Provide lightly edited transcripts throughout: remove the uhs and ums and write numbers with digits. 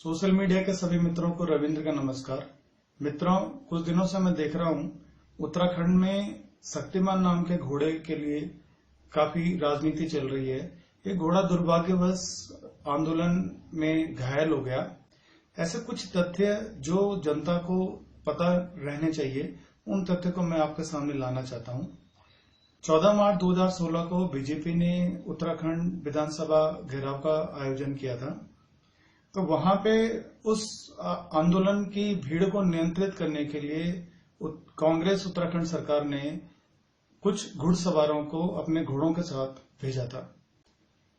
Social media के सभी मित्रों को रविंद्र का नमस्कार। मित्रों, कुछ दिनों से मैं देख रहा हूं उत्तराखंड में शक्तिमान नाम के घोड़े के लिए काफी राजनीति चल रही है। ये घोड़ा दुर्भाग्यवश आंदोलन में घायल हो गया। ऐसे कुछ तथ्य जो जनता को पता रहने चाहिए, उन तथ्य को मैं आपके सामने लाना चाहता हूं। 14 मार्च 2016 को बीजेपी ने उत्तराखंड विधानसभा घेराव का आयोजन किया था। तो वहां पे उस आंदोलन की भीड़ को नियंत्रित करने के लिए कांग्रेस उत्तराखंड सरकार ने कुछ घुड़सवारों को अपने घोड़ों के साथ भेजा था।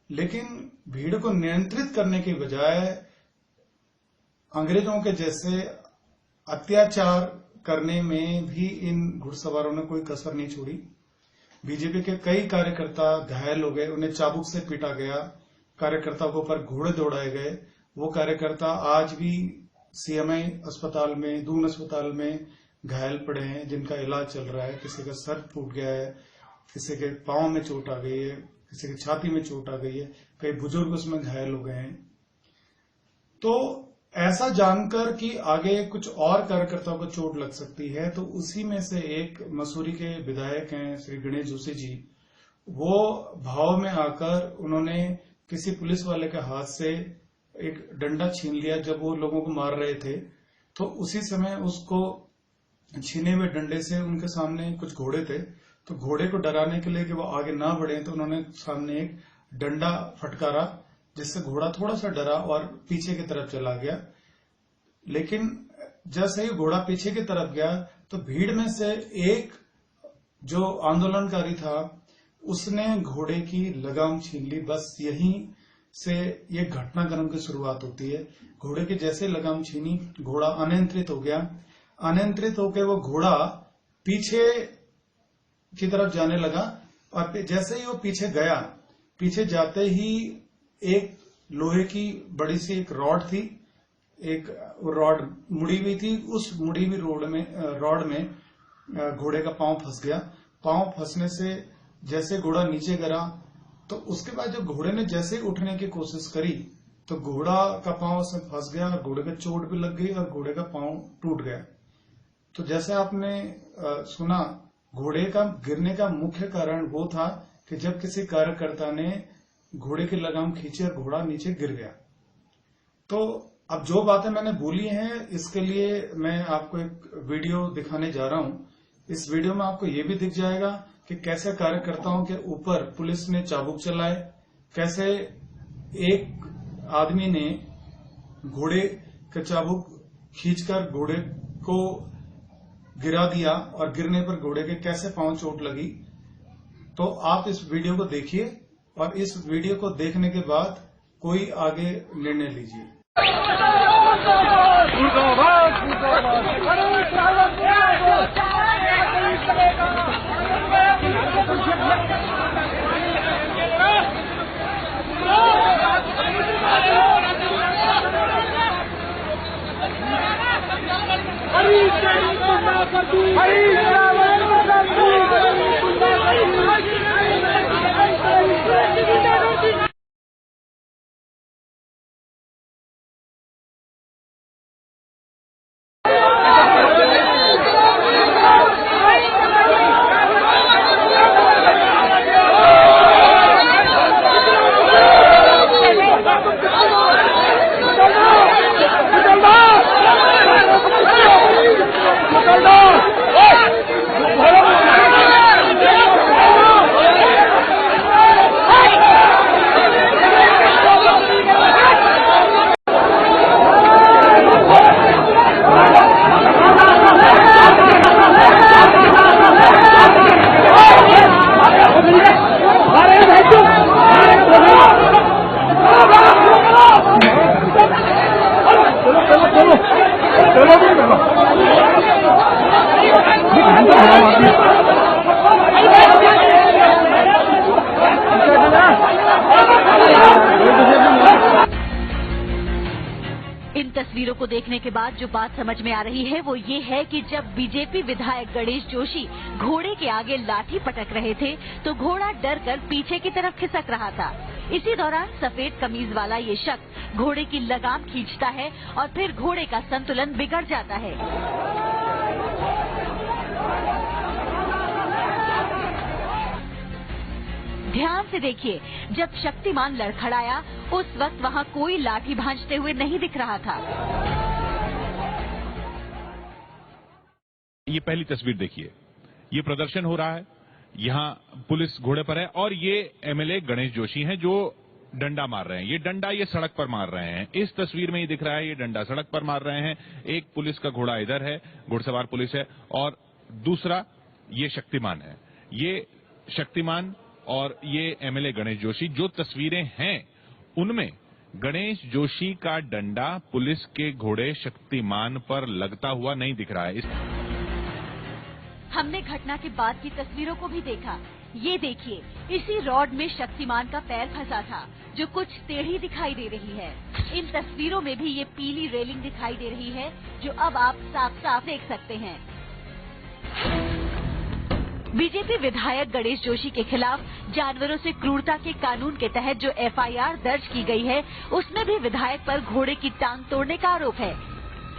लेकिन भीड़ को नियंत्रित करने की बजाय अंग्रेजों के जैसे अत्याचार करने में भी इन घुड़सवारों ने कोई कसर नहीं छोड़ी। बीजेपी के कई कार्यकर्ता घायल हो गए, उन्हें चाबुक से पीटा गया, कार्यकर्ताओं के ऊपर घोड़े दौड़ाए गए। वो कार्यकर्ता आज भी सीएमआई अस्पताल में, दून अस्पताल में घायल पड़े हैं, जिनका इलाज चल रहा है। किसी का सर फूट गया है, किसी के पांव में चोट आ गई है, किसी की छाती में चोट आ गई है, कई बुजुर्ग उसमें घायल हो गए हैं। तो ऐसा जानकर कि आगे कुछ और कार्यकर्ताओं को चोट लग सकती है, तो उसी में से एक मसूरी के विधायक हैं श्री गणेश जोशी जी, वो भाव में आकर उन्होंने किसी पुलिस वाले के हाथ से एक डंडा छीन लिया। जब वो लोगों को मार रहे थे तो उसी समय उसको छीने हुए डंडे से उनके सामने कुछ घोड़े थे, तो घोड़े को डराने के लिए कि वो आगे ना बढ़े, तो उन्होंने सामने एक डंडा फटकारा, जिससे घोड़ा थोड़ा सा डरा और पीछे की तरफ चला गया। लेकिन जैसे ही घोड़ा पीछे की तरफ गया तो भीड़ में से एक जो आंदोलनकारी था उसने घोड़े की लगाम छीन ली। बस यहीं से ये घटनाक्रम की शुरुआत होती है। घोड़े की जैसे लगाम छीनी, घोड़ा अनियंत्रित हो गया। अनियंत्रित होकर वो घोड़ा पीछे की तरफ जाने लगा और जैसे ही वो पीछे गया, पीछे जाते ही एक लोहे की बड़ी सी एक रॉड थी, एक रॉड मुड़ी हुई थी। उस मुड़ी हुई रॉड में घोड़े का पांव फंस गया। पांव फंसने से जैसे घोड़ा नीचे गिरा, तो उसके बाद जब घोड़े ने जैसे उठने की कोशिश करी तो घोड़ा का पांव उसमें फंस गया और घोड़े को चोट भी लग गई और घोड़े का पांव टूट गया। तो जैसे आपने सुना, घोड़े का गिरने का मुख्य कारण वो था कि जब किसी कार्यकर्ता ने घोड़े की लगाम खींची और घोड़ा नीचे गिर गया। तो अब जो बातें मैंने बोली हैं, इसके लिए मैं आपको एक वीडियो दिखाने जा रहा हूं। इस वीडियो में आपको ये भी दिख जाएगा कि कैसे कार्यकर्ताओं के ऊपर पुलिस ने चाबुक चलाए, कैसे एक आदमी ने घोड़े का चाबुक खींचकर घोड़े को गिरा दिया और गिरने पर घोड़े के कैसे पांव चोट लगी। तो आप इस वीडियो को देखिए और इस वीडियो को देखने के बाद कोई आगे निर्णय लीजिए। इन तस्वीरों को देखने के बाद जो बात समझ में आ रही है वो ये है कि जब बीजेपी विधायक गणेश जोशी घोड़े के आगे लाठी पटक रहे थे तो घोड़ा डरकर पीछे की तरफ खिसक रहा था। इसी दौरान सफेद कमीज वाला ये शख्स घोड़े की लगाम खींचता है और फिर घोड़े का संतुलन बिगड़ जाता है। ध्यान से देखिए, जब शक्तिमान लड़खड़ाया उस वक्त वहाँ कोई लाठी भांजते हुए नहीं दिख रहा था। ये पहली तस्वीर देखिए, ये प्रदर्शन हो रहा है, यहाँ पुलिस घोड़े पर है और ये एमएलए गणेश जोशी हैं जो डंडा मार रहे हैं। ये डंडा ये सड़क पर मार रहे हैं। इस तस्वीर में ये दिख रहा है, ये डंडा सड़क पर मार रहे हैं। एक पुलिस का घोड़ा इधर है, घुड़सवार पुलिस है, और दूसरा ये शक्तिमान है। ये शक्तिमान और ये एमएलए गणेश जोशी, जो तस्वीरें हैं उनमें गणेश जोशी का डंडा पुलिस के घोड़े शक्तिमान पर लगता हुआ नहीं दिख रहा है। हमने घटना के बाद की तस्वीरों को भी देखा। ये देखिए, इसी रॉड में शक्तिमान का पैर फंसा था, जो कुछ टेढ़ी दिखाई दे रही है। इन तस्वीरों में भी ये पीली रेलिंग दिखाई दे रही है, जो अब आप साफ साफ देख सकते हैं। बीजेपी विधायक गणेश जोशी के खिलाफ जानवरों से क्रूरता के कानून के तहत जो एफआईआर दर्ज की गई है, उसमें भी विधायक पर घोड़े की टांग तोड़ने का आरोप है।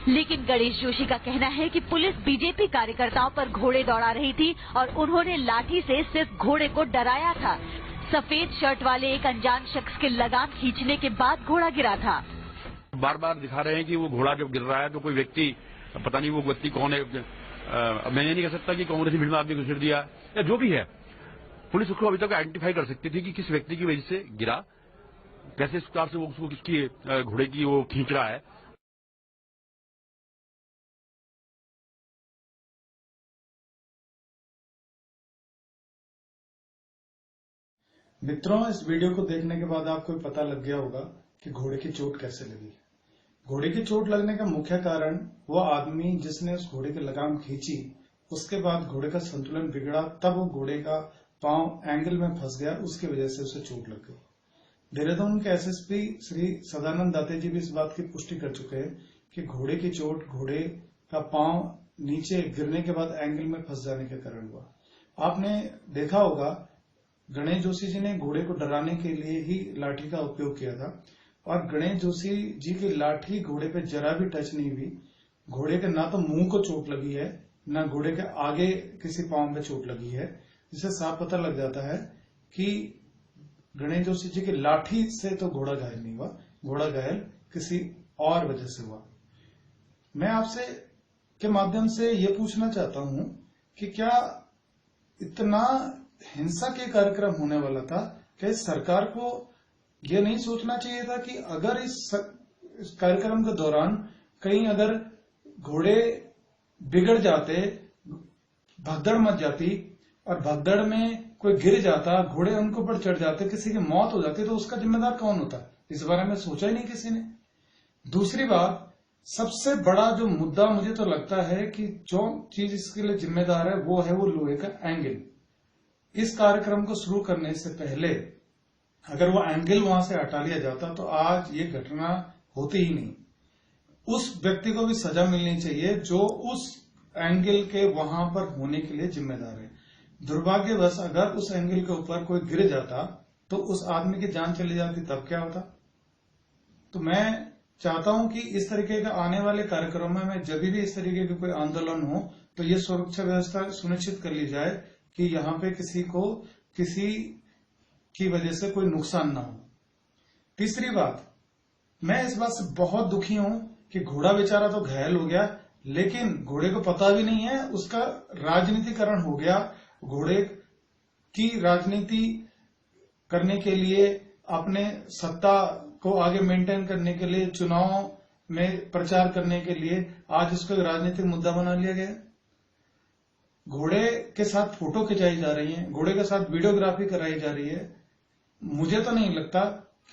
लेकिन गणेश जोशी का कहना है कि पुलिस बीजेपी कार्यकर्ताओं पर घोड़े दौड़ा रही थी और उन्होंने लाठी से सिर्फ घोड़े को डराया था। सफेद शर्ट वाले एक अनजान शख्स के लगाम खींचने के बाद घोड़ा गिरा था। बार बार दिखा रहे हैं कि वो घोड़ा जब गिर रहा है तो कोई व्यक्ति, पता नहीं वो व्यक्ति कौन है, मैं ये नहीं कह सकता कि कांग्रेसी भीड़ में आदमी को सिर दिया या जो भी है। पुलिस उसको अभी तक आइडेंटिफाई कर सकती थी कि किस व्यक्ति की वजह से गिरा, कैसे इस प्रकार से वो उसको किसकी घोड़े की वो खींच रहा है। मित्रों, इस वीडियो को देखने के बाद आपको पता लग गया होगा कि घोड़े की चोट कैसे लगी। घोड़े की चोट लगने का मुख्य कारण वो आदमी जिसने उस घोड़े की लगाम खींची, उसके बाद घोड़े का संतुलन बिगड़ा, तब वो घोड़े का पांव एंगल में फंस गया, उसकी वजह से उसे चोट लग गई। देहरादून के एसएसपी श्री सदानंद दाते जी भी इस बात की पुष्टि कर चुके हैं कि घोड़े की चोट घोड़े का पांव नीचे गिरने के बाद एंगल में फंस जाने के कारण हुआ। आपने देखा होगा, गणेश जोशी जी ने घोड़े को डराने के लिए ही लाठी का उपयोग किया था, और गणेश जोशी जी की लाठी घोड़े पे जरा भी टच नहीं हुई। घोड़े के ना तो मुंह को चोट लगी है, ना घोड़े के आगे किसी पांव में चोट लगी है, जिससे साफ पता लग जाता है कि गणेश जोशी जी की लाठी से तो घोड़ा घायल नहीं हुआ, घोड़ा घायल किसी और वजह से हुआ। मैं आपसे के माध्यम से ये पूछना चाहता हूं कि क्या इतना हिंसा के कार्यक्रम होने वाला था, क्या सरकार को यह नहीं सोचना चाहिए था कि अगर इस कार्यक्रम के दौरान कहीं अगर घोड़े बिगड़ जाते, भगदड़ मच जाती और भगदड़ में कोई गिर जाता, घोड़े उनके ऊपर चढ़ जाते, किसी की मौत हो जाती, तो उसका जिम्मेदार कौन होता? इस बारे में सोचा ही नहीं किसी ने। दूसरी बात, सबसे बड़ा जो मुद्दा मुझे तो लगता है कि जो चीज इसके लिए जिम्मेदार है वो लोहे का एंगल। इस कार्यक्रम को शुरू करने से पहले अगर वो एंगल वहां से हटा लिया जाता तो आज ये घटना होती ही नहीं। उस व्यक्ति को भी सजा मिलनी चाहिए जो उस एंगल के वहां पर होने के लिए जिम्मेदार है। दुर्भाग्यवश अगर उस एंगल के ऊपर कोई गिर जाता तो उस आदमी की जान चली जाती, तब क्या होता? तो मैं चाहता हूं कि इस तरीके के आने वाले कार्यक्रमों में जब भी इस तरीके के कोई आंदोलन हो तो ये सुरक्षा व्यवस्था सुनिश्चित कर ली जाए कि यहाँ पे किसी की वजह से कोई नुकसान ना हो। तीसरी बात, मैं इस बात से बहुत दुखी हूं कि घोड़ा बेचारा तो घायल हो गया, लेकिन घोड़े को पता भी नहीं है, उसका राजनीतिकरण हो गया। घोड़े की राजनीति करने के लिए, अपने सत्ता को आगे मेंटेन करने के लिए, चुनाव में प्रचार करने के लिए आज इसको राजनीतिक मुद्दा बना लिया गया। घोड़े के साथ फोटो खिंचाई जा रही है, घोड़े के साथ वीडियोग्राफी कराई जा रही है। मुझे तो नहीं लगता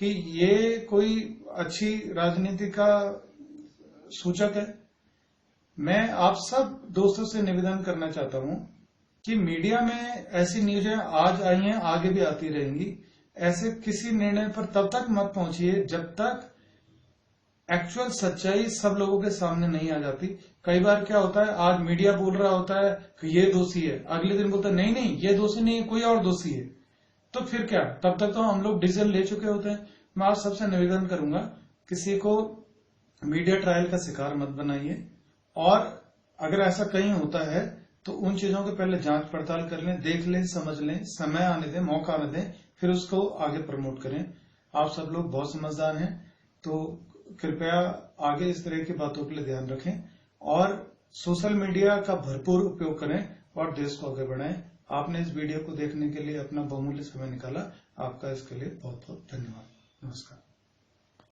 कि ये कोई अच्छी राजनीति का सूचक है। मैं आप सब दोस्तों से निवेदन करना चाहता हूं कि मीडिया में ऐसी न्यूज़ें आज आई हैं, आगे भी आती रहेंगी। ऐसे किसी निर्णय पर तब तक मत पहुंचिए जब तक एक्चुअल सच्चाई सब लोगों के सामने नहीं आ जाती। कई बार क्या होता है, आज मीडिया बोल रहा होता है कि ये दोषी है, अगले दिन बोलता है नहीं ये दोषी नहीं है, कोई और दोषी है। तो फिर क्या, तब तक तो हम लोग डिसीजन ले चुके होते हैं। मैं आप सबसे निवेदन करूंगा, किसी को मीडिया ट्रायल का शिकार मत बनाइए, और अगर ऐसा कहीं होता है तो उन चीजों के पहले जांच पड़ताल कर लें, देख लें, समझ लें, समय आने दें, मौका आने दें, फिर उसको आगे प्रमोट करें। आप सब लोग बहुत समझदार हैं, तो कृपया आगे इस तरह की बातों के लिए ध्यान रखें और सोशल मीडिया का भरपूर उपयोग करें और देश को आगे बढ़ाएं। आपने इस वीडियो को देखने के लिए अपना बहुमूल्य समय निकाला, आपका इसके लिए बहुत बहुत धन्यवाद। नमस्कार।